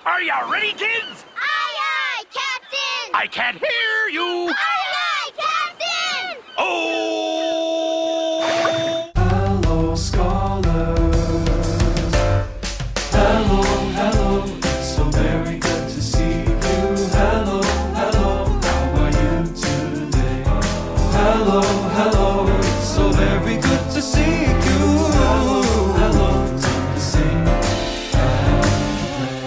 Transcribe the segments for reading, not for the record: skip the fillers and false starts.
Are you ready, kids? Aye, aye, Captain! I can't hear you. Aye, aye, Captain! Oh! Hello, scholars. Hello, hello. It's so very good to see you. Hello, hello. How are you today? Hello, hello. It's so very good to see you. Hello, hello. Time to sing and play.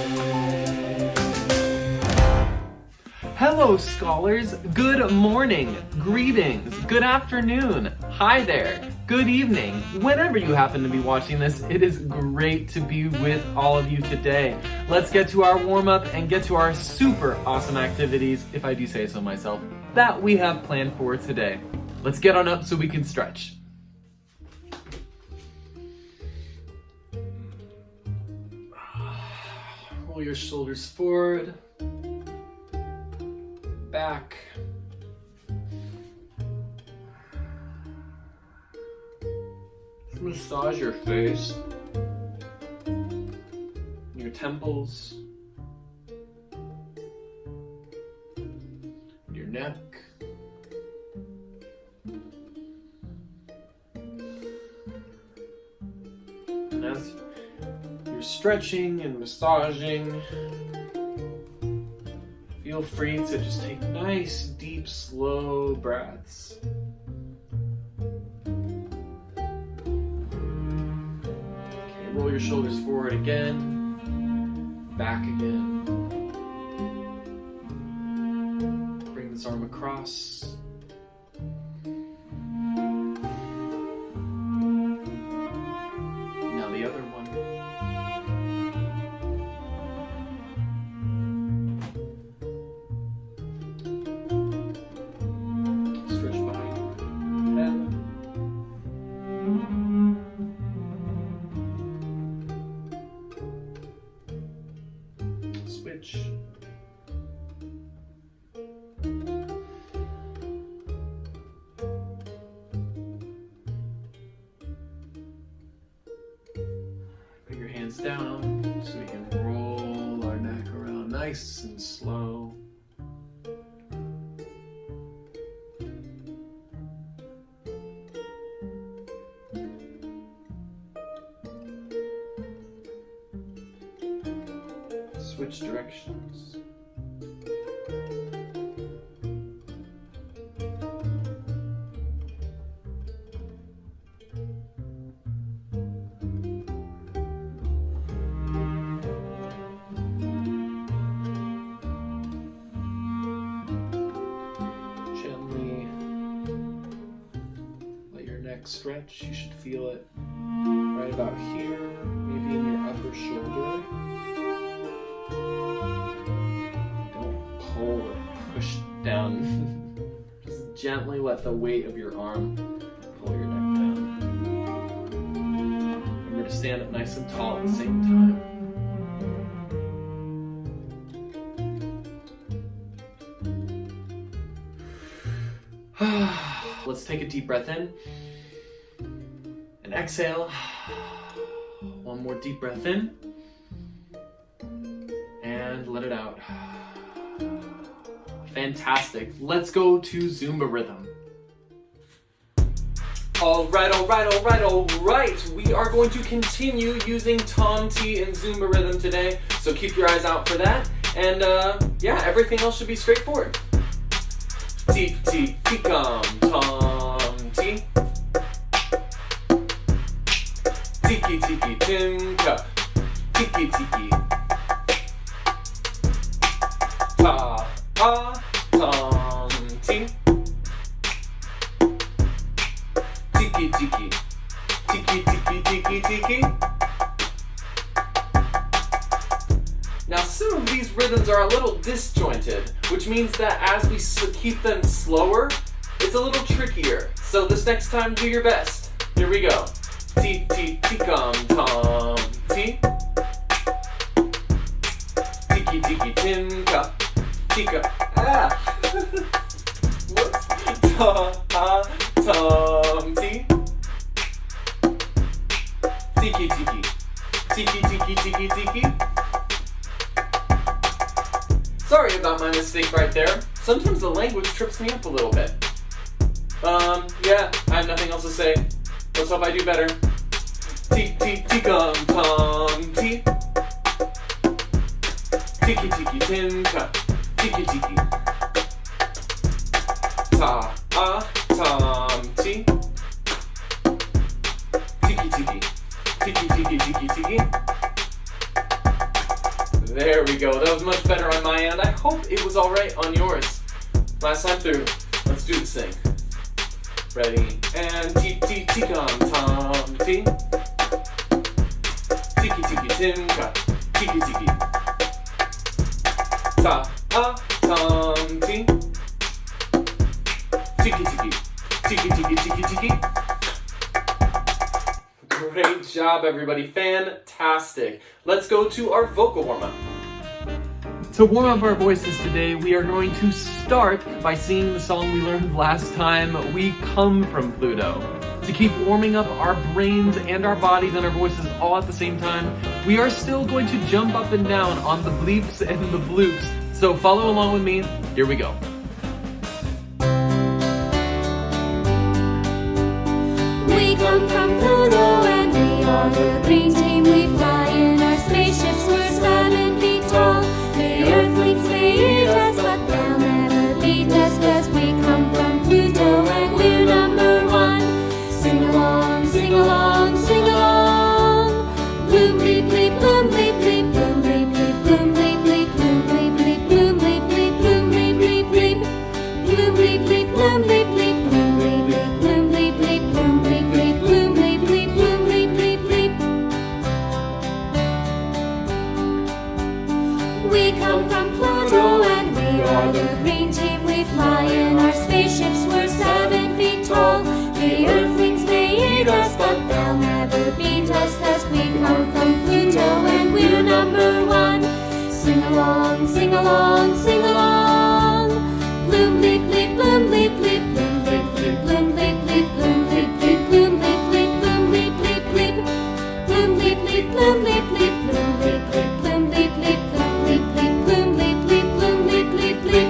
Hello, scholars. Good morning, greetings, good afternoon, hi there, good evening. Whenever you happen to be watching this, it is great to be with all of you today. Let's get to our warm-up and get to our super awesome activities, if I do say so myself, that we have planned for today. Let's get on up so we can stretch. Roll your shoulders forward. Back. Massage your face, your temples, your neck. And as you're stretching and massaging, feel free to just take nice, deep, slow breaths. Okay, roll your shoulders forward again, back again. Bring this arm across. Now the other one. Switch. Bring your hands down so we can roll our neck around nice and slow. Switch directions. Gently let your neck stretch. You should feel it right about here, maybe in your upper shoulder. Don't pull or push down. Just gently let the weight of your arm pull your neck down. Remember to stand up nice and tall at the same time. Let's take a deep breath in and exhale. One more deep breath in and let it out. Fantastic. Let's go to Zumba rhythm. All right. We are going to continue using Tom T and Zumba rhythm today, so keep your eyes out for that. And yeah, everything else should be straightforward. T, T, T, come, Tom T. Tiki, tiki, timka. Tiki, tiki. Ta, ta, Tom T. Tiki, tiki. Tiki, tiki, tiki, tiki. Now some of these rhythms are a little disjointed, which means that as we keep them slower, it's a little trickier. So this next time, do your best. Here we go. T, T, T, come, Tom T. Tiki, tiki, timka. Tika. Ah! Whoops. Ta, ta, Tom T. Tiki, tiki. Tiki, tiki, tiki, tiki. mistake right there. Sometimes the language trips me up a little bit. Yeah, I have nothing else to say. Let's hope I do better. Tee-tee-tee-gum-tom-tee. Tiki-tiki-tin-ka. Tiki-tiki. Ta-ah-tom-tee. Tiki-tiki. Tiki-tiki-tiki-tiki. There we go. That was much better on my end. I hope it was alright on yours. Last time through. Let's do this thing. Ready? And tee-tee-tee-gum-tom-tee. Tiki-tiki-tin-ka. Tiki-tiki. Ta-ah-tom-tee. Tiki-tiki. Tiki-tiki-tiki-tiki. Great job, everybody. Fantastic. Let's go to our vocal warm-up. To warm up our voices today, we are going to start by singing the song we learned last time, We Come From Pluto. To keep warming up our brains and our bodies and our voices all at the same time, we are still going to jump up and down on the bleeps and the bloops. So follow along with me. Here we go. We come from Pluto and we are the green team. We fly in our spaceships, we're 7 feet tall. The Earthlings may eat us, but they'll never beat us, 'cause we come from Pluto and we're number 1. Sing along, sing along, sing along. Bloom bleep bleep, bloom bleep bleep, bloom bleep bleep, bloom bleep bleep, bloom bleep bleep, bloom bleep bleep, bloom bleep bleep bleep. Bloom bleep bleep, bloom bleep bleep, bloom bleep bleep, bloom bleep bleep, bloom bleep bleep, bloom bleep bleep, bloom bleep bleep bleep. We come from Pluto and we are the green team. We fly in our spaceships, we're 7 feet tall. The Earthlings may eat us, but they'll never beat us, 'cause we come from Pluto and we're number 1. Sing along, sing along, sing along. Bloom bleep bleep, bloom bleep bleep, bloom bleep bleep, bloom bleep bleep, bloom bleep bleep, bloom bleep bleep, bloom bleep bleep bleep. Bloom bleep bleep, bloom bleep bleep, bloom bleep bleep, bloom bleep bleep, bloom bleep bleep, bloom bleep bleep, bloom bleep bleep bleep.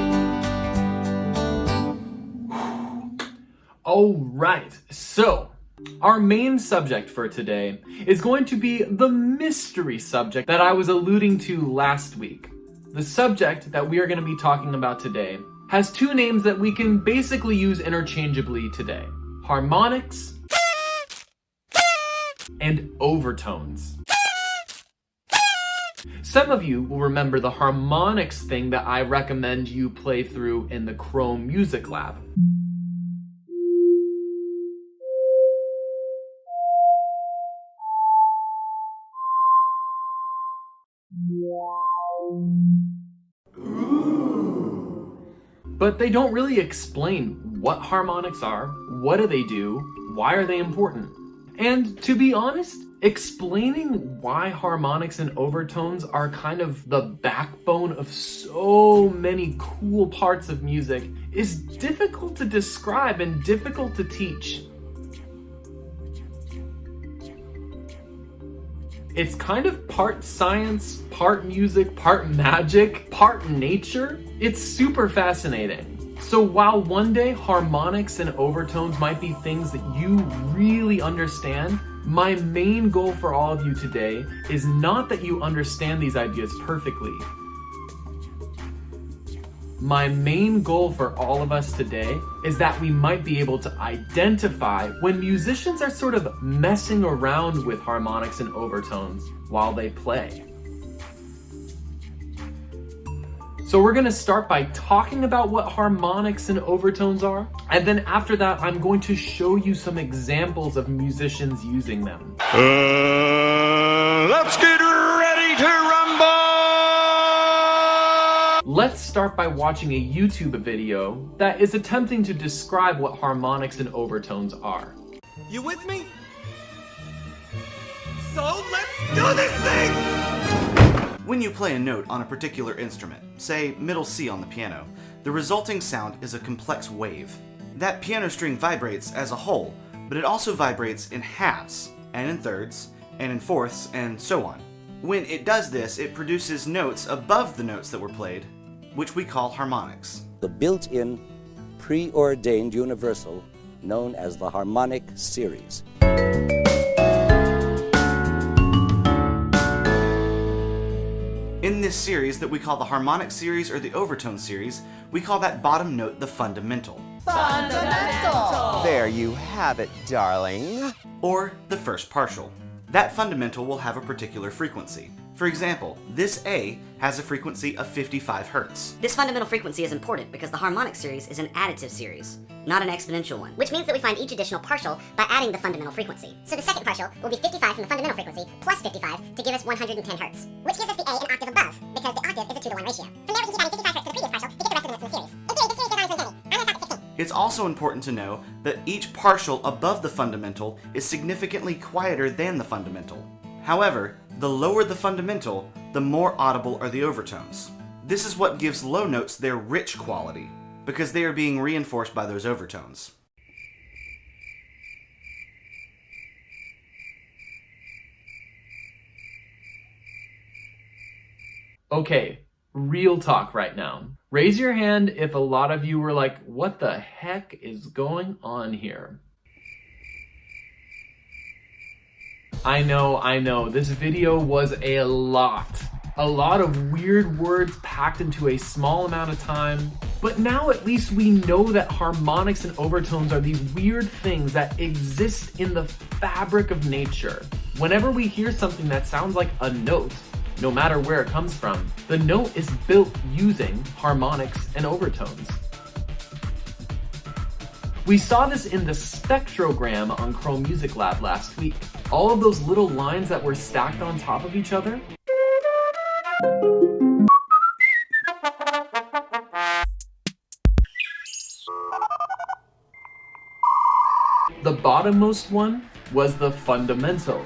All right, so our main subject for today is going to be the mystery subject that I was alluding to last week. The subject that we are going to be talking about today has 2 names that we can basically use interchangeably today: harmonics and overtones. Some of you will remember the harmonics thing that I recommend you play through in the Chrome Music Lab. But they don't really explain what harmonics are, what do they do, why are they important. And to be honest, explaining why harmonics and overtones are kind of the backbone of so many cool parts of music is difficult to describe and difficult to teach. It's kind of part science, part music, part magic, part nature. It's super fascinating. So while one day harmonics and overtones might be things that you really understand, my main goal for all of you today is not that you understand these ideas perfectly. My main goal for all of us today is that we might be able to identify when musicians are sort of messing around with harmonics and overtones while they play. So we're going to start by talking about what harmonics and overtones are, and then after that I'm going to show you some examples of musicians using them. Let's get ready to rumble! Let's start by watching a YouTube video that is attempting to describe what harmonics and overtones are. You with me? So let's do this thing! When you play a note on a particular instrument, say middle C on the piano, the resulting sound is a complex wave. That piano string vibrates as a whole, but it also vibrates in halves, and in thirds, and in fourths, and so on. When it does this, it produces notes above the notes that were played, which we call harmonics. The built-in, preordained universal known as the harmonic series. In this series that we call the harmonic series or the overtone series, we call that bottom note the fundamental. There you have it, darling. Or the first partial. That fundamental will have a particular frequency. For example, this A has a frequency of 55 Hertz. This fundamental frequency is important because the harmonic series is an additive series, not an exponential one. Which means that we find each additional partial by adding the fundamental frequency. So the second partial will be 55 from the fundamental frequency plus 55 to give us 110 Hertz, which gives us the A an octave above, because the octave is a 2-to-1 ratio. From there we can keep adding 55 Hertz to the previous partial to get the rest of the notes in the series. In theory, this series goes on to infinity. I'm going to stop at 16. It's also important to know that each partial above the fundamental is significantly quieter than the fundamental. However, the lower the fundamental, the more audible are the overtones. This is what gives low notes their rich quality, because they are being reinforced by those overtones. Okay, real talk right now. Raise your hand if a lot of you were like, what the heck is going on here? I know, this video was a lot of weird words packed into a small amount of time, but now at least we know that harmonics and overtones are these weird things that exist in the fabric of nature. Whenever we hear something that sounds like a note, no matter where it comes from, the note is built using harmonics and overtones. We saw this in the spectrogram on Chrome Music Lab last week. All of those little lines that were stacked on top of each other. The bottommost one was the fundamental.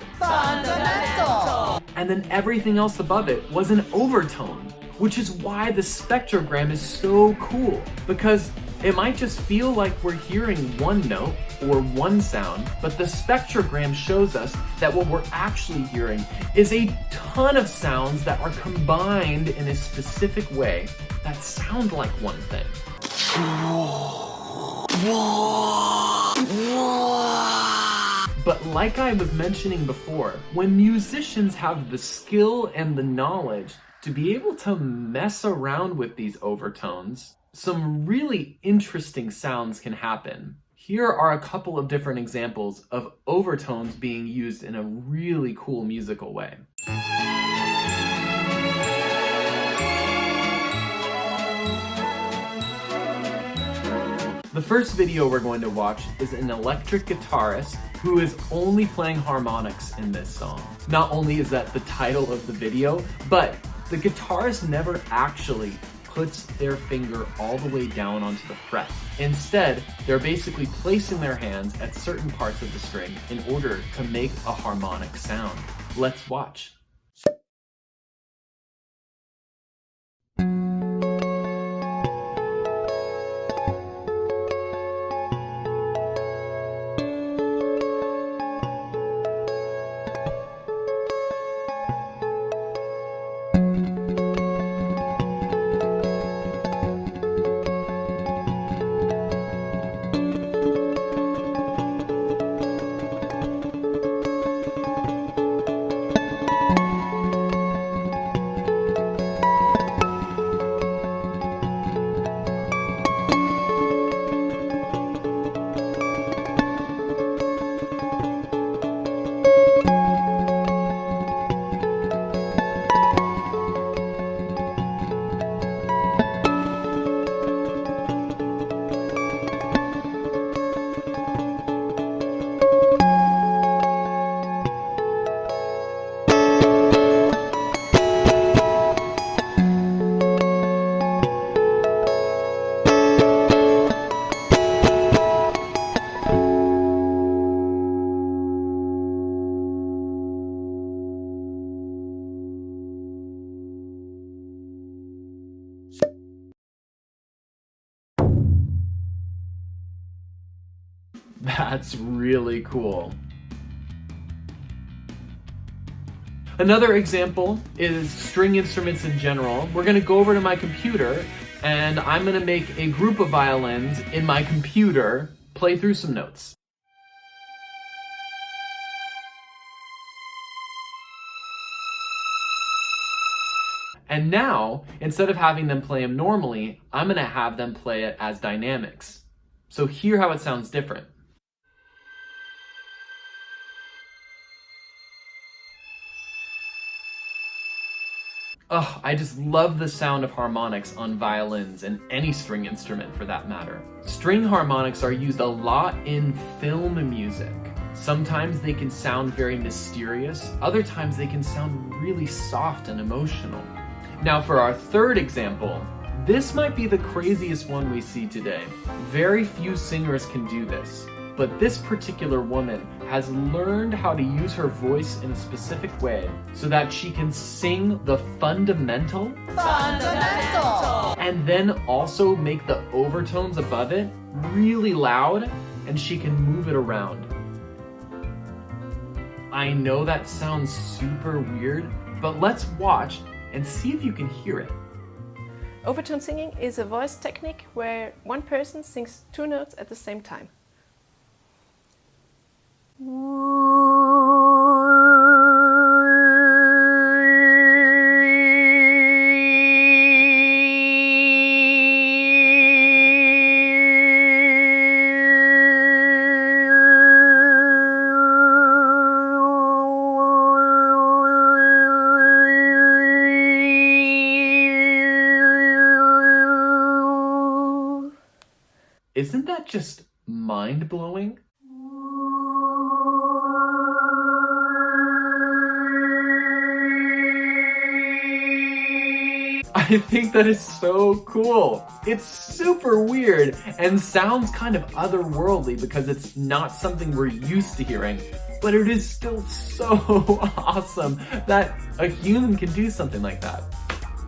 And then everything else above it was an overtone, which is why the spectrogram is so cool, because it might just feel like we're hearing one note or one sound, but the spectrogram shows us that what we're actually hearing is a ton of sounds that are combined in a specific way that sound like one thing. But like I was mentioning before, when musicians have the skill and the knowledge to be able to mess around with these overtones, some really interesting sounds can happen. Here are a couple of different examples of overtones being used in a really cool musical way. The first video we're going to watch is an electric guitarist who is only playing harmonics in this song. Not only is that the title of the video, but the guitarist never actually puts their finger all the way down onto the fret. Instead, they're basically placing their hands at certain parts of the string in order to make a harmonic sound. Let's watch. That's really cool. Another example is string instruments in general. We're gonna go over to my computer and I'm gonna make a group of violins in my computer play through some notes. And now, instead of having them play them normally, I'm gonna have them play it as dynamics. So hear how it sounds different. Oh, I just love the sound of harmonics on violins and any string instrument for that matter. String harmonics are used a lot in film music. Sometimes they can sound very mysterious, other times they can sound really soft and emotional. Now for our third example, this might be the craziest one we see today. Very few singers can do this, but this particular woman has learned how to use her voice in a specific way so that she can sing the fundamental and then also make the overtones above it really loud, and she can move it around. I know that sounds super weird, but let's watch and see if you can hear it. Overtone singing is a voice technique where one person sings two notes at the same time. Isn't that just mind-blowing? I think that is so cool. It's super weird and sounds kind of otherworldly because it's not something we're used to hearing, but it is still so awesome that a human can do something like that.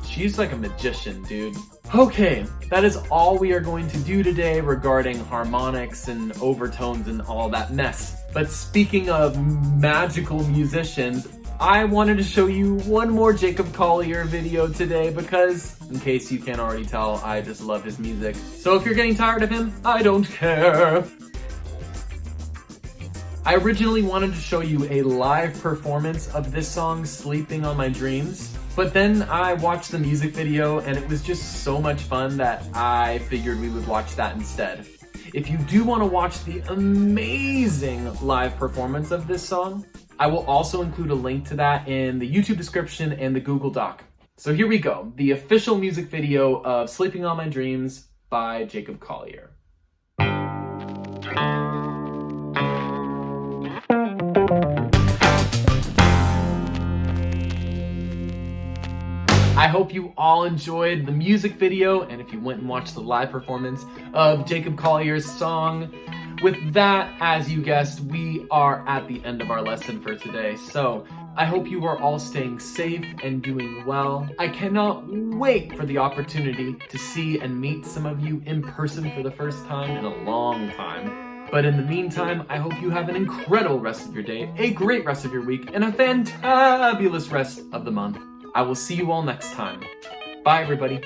She's like a magician, dude. Okay, that is all we are going to do today regarding harmonics and overtones and all that mess. But speaking of magical musicians, I wanted to show you one more Jacob Collier video today because, in case you can't already tell, I just love his music. So if you're getting tired of him, I don't care. I originally wanted to show you a live performance of this song, Sleeping on My Dreams, but then I watched the music video and it was just so much fun that I figured we would watch that instead. If you do want to watch the amazing live performance of this song, I will also include a link to that in the YouTube description and the Google Doc. So here we go, the official music video of Sleeping on My Dreams by Jacob Collier. I hope you all enjoyed the music video, and if you went and watched the live performance of Jacob Collier's song. With that, as you guessed, we are at the end of our lesson for today. So I hope you are all staying safe and doing well. I cannot wait for the opportunity to see and meet some of you in person for the first time in a long time. But in the meantime, I hope you have an incredible rest of your day, a great rest of your week, and a fantabulous rest of the month. I will see you all next time. Bye, everybody.